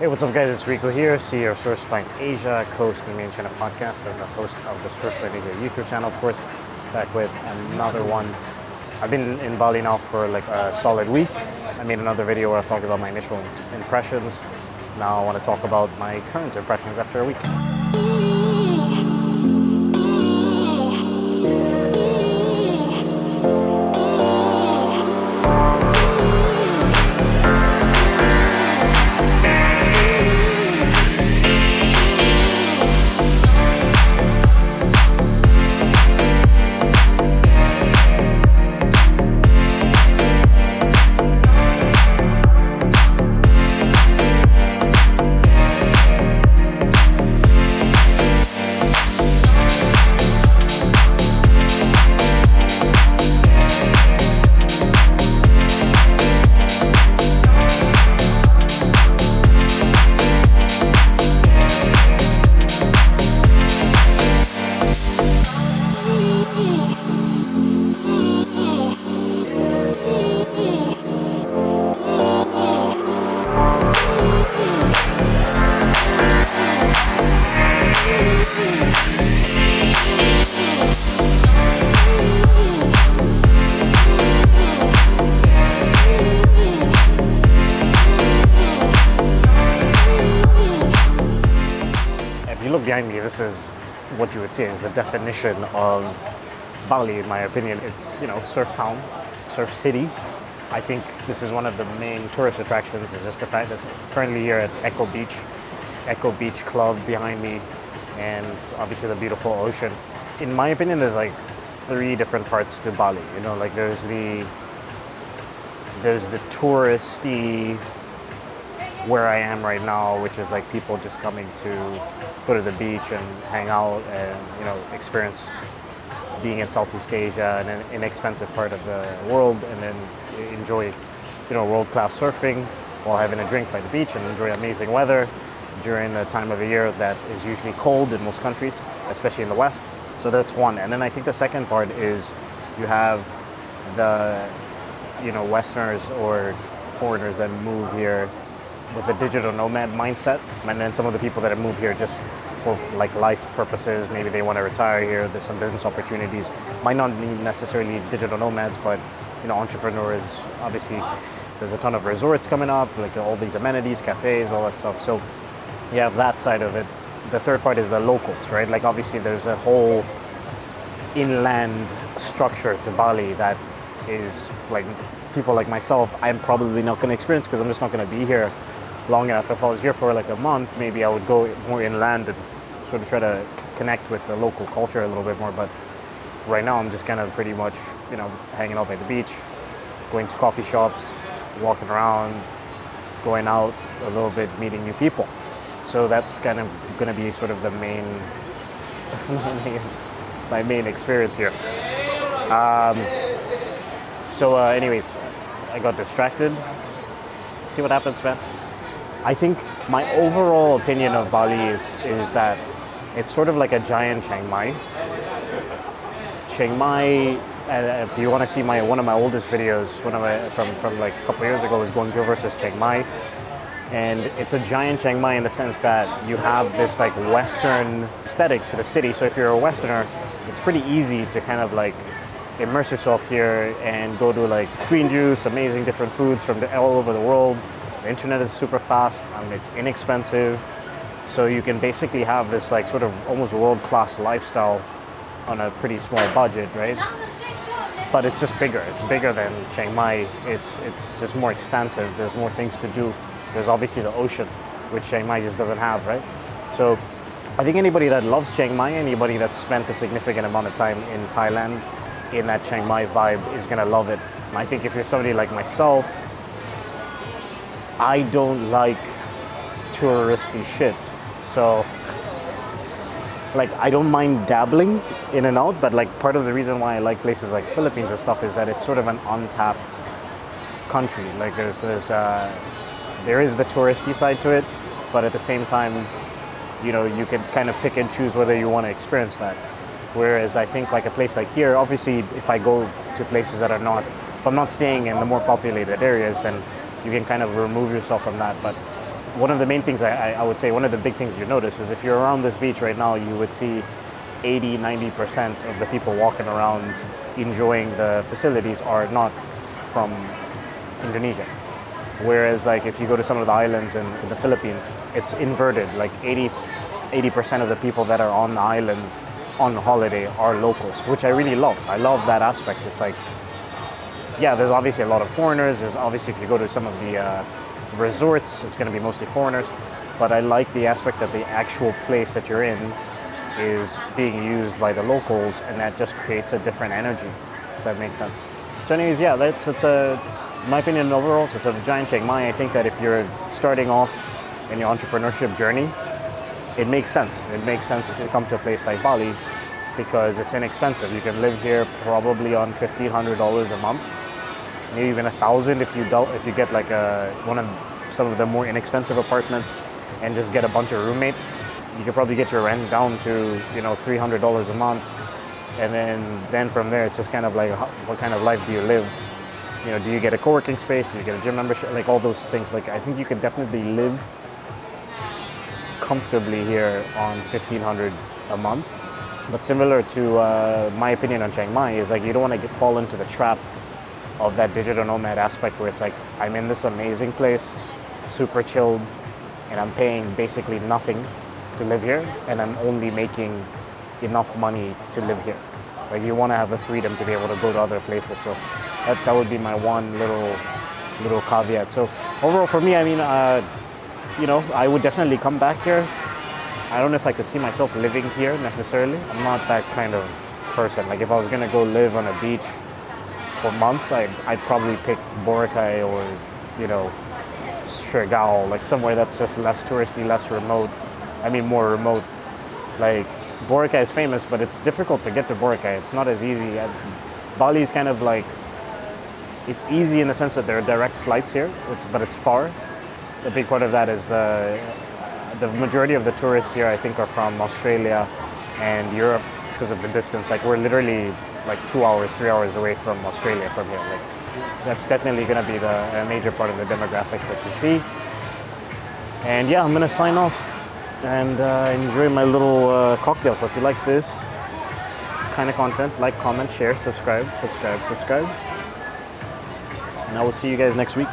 Hey, what's up, guys? It's Rico here, CEO of Source Find Asia, co-host of the Main Channel podcast, and the host of the Source Find Asia YouTube channel, of course, back with another one. I've been in Bali now for like a solid week. I made another video where I was talking about my initial impressions. Now I want to talk about my current impressions after a week. If you look behind me, this is what you would say is the definition of Bali, in my opinion. It's, surf town, surf city. I think this is one of the main tourist attractions, is just the fact that currently here at Echo Beach Club behind me, and obviously the beautiful ocean. In my opinion, there's like three different parts to Bali. There's the touristy, where I am right now, which is like people just coming to go to the beach and hang out and experience being in Southeast Asia, and an inexpensive part of the world, and then enjoy world-class surfing while having a drink by the beach and enjoy amazing weather during the time of the year that is usually cold in most countries, especially in the West. So that's one. And then I think the second part is you have the Westerners or foreigners that move here with a digital nomad mindset, and then some of the people that have moved here just for like life purposes. Maybe they want to retire here. There's some business opportunities. Might not be necessarily digital nomads, but entrepreneurs. Obviously, there's a ton of resorts coming up, like all these amenities, cafes, all that stuff. So you have that side of it. The third part is the locals, right? Like obviously, there's a whole inland structure to Bali that is like people like myself, I'm probably not going to experience because I'm just not going to be here long enough. If I was here for like a month, maybe I would go more inland and sort of try to connect with the local culture a little bit more. But right now, I'm just kind of pretty much, hanging out by the beach, going to coffee shops, walking around, going out a little bit, meeting new people. So that's kind of going to be sort of the main, my main experience here. Anyways, I got distracted. See what happens, man. I think my overall opinion of Bali is that it's sort of like a giant Chiang Mai. Chiang Mai, if you want to see one of my oldest videos, from like a couple years ago, was Guangzhou versus Chiang Mai. And it's a giant Chiang Mai in the sense that you have this like Western aesthetic to the city. So if you're a Westerner, it's pretty easy to kind of like immerse yourself here and go to like green juice, amazing different foods from all over the world. The internet is super fast, it's inexpensive. So you can basically have this like sort of almost world-class lifestyle on a pretty small budget, right? But it's just bigger. It's bigger than Chiang Mai. It's just more expansive. There's more things to do. There's obviously the ocean, which Chiang Mai just doesn't have, right? So I think anybody that loves Chiang Mai, anybody that's spent a significant amount of time in Thailand in that Chiang Mai vibe is gonna love it. And I think if you're somebody like myself, I don't like touristy shit. So like I don't mind dabbling in and out, but like part of the reason why I like places like Philippines and stuff is that it's sort of an untapped country. Like there is the touristy side to it, but at the same time, you can kind of pick and choose whether you want to experience that. Whereas I think like a place like here, obviously if I go to places that are not, if I'm not staying in the more populated areas, then you can kind of remove yourself from that. But one of the main things I would say, one of the big things you notice is if you're around this beach right now, you would see 80-90% of the people walking around enjoying the facilities are not from Indonesia. Whereas like if you go to some of the islands in the Philippines, it's inverted. Like 80% of the people that are on the islands on holiday are locals, which I really love. I love that aspect. It's like, yeah, there's obviously a lot of foreigners. There's obviously, if you go to some of the resorts, it's going to be mostly foreigners. But I like the aspect that the actual place that you're in is being used by the locals, and that just creates a different energy, if that makes sense. So anyways, yeah, in my opinion, overall, so it's a giant Chiang Mai. I think that if you're starting off in your entrepreneurship journey, it makes sense. It makes sense to come to a place like Bali because it's inexpensive. You can live here probably on $1,500 a month, maybe even $1,000 if you get like some of the more inexpensive apartments and just get a bunch of roommates. You could probably get your rent down to $300 a month, and then from there it's just kind of like what kind of life do you live? Do you get a co-working space? Do you get a gym membership? Like all those things. Like I think you could definitely live comfortably here on $1,500 a month. But similar to my opinion on Chiang Mai is like you don't want to fall into the trap of that digital nomad aspect where it's like I'm in this amazing place, it's super chilled, and I'm paying basically nothing to live here, and I'm only making enough money to live here. Like you want to have the freedom to be able to go to other places. So that would be my one little caveat. So overall for me, I mean, I would definitely come back here. I don't know if I could see myself living here necessarily. I'm not that kind of person. Like if I was gonna go live on a beach for months, I'd probably pick Boracay or Siargao, like somewhere that's just less touristy, less remote. I mean more remote. Like Boracay is famous, but it's difficult to get to Boracay. It's not as easy. Bali is kind of like, it's easy in the sense that there are direct flights here, but it's far. A big part of that is the majority of the tourists here, I think, are from Australia and Europe because of the distance. Like we're literally like 2 hours, 3 hours away from Australia from here. Like that's definitely going to be a major part of the demographics that you see. And yeah, I'm going to sign off and enjoy my little cocktail. So if you like this kind of content, like, comment, share, subscribe. And I will see you guys next week.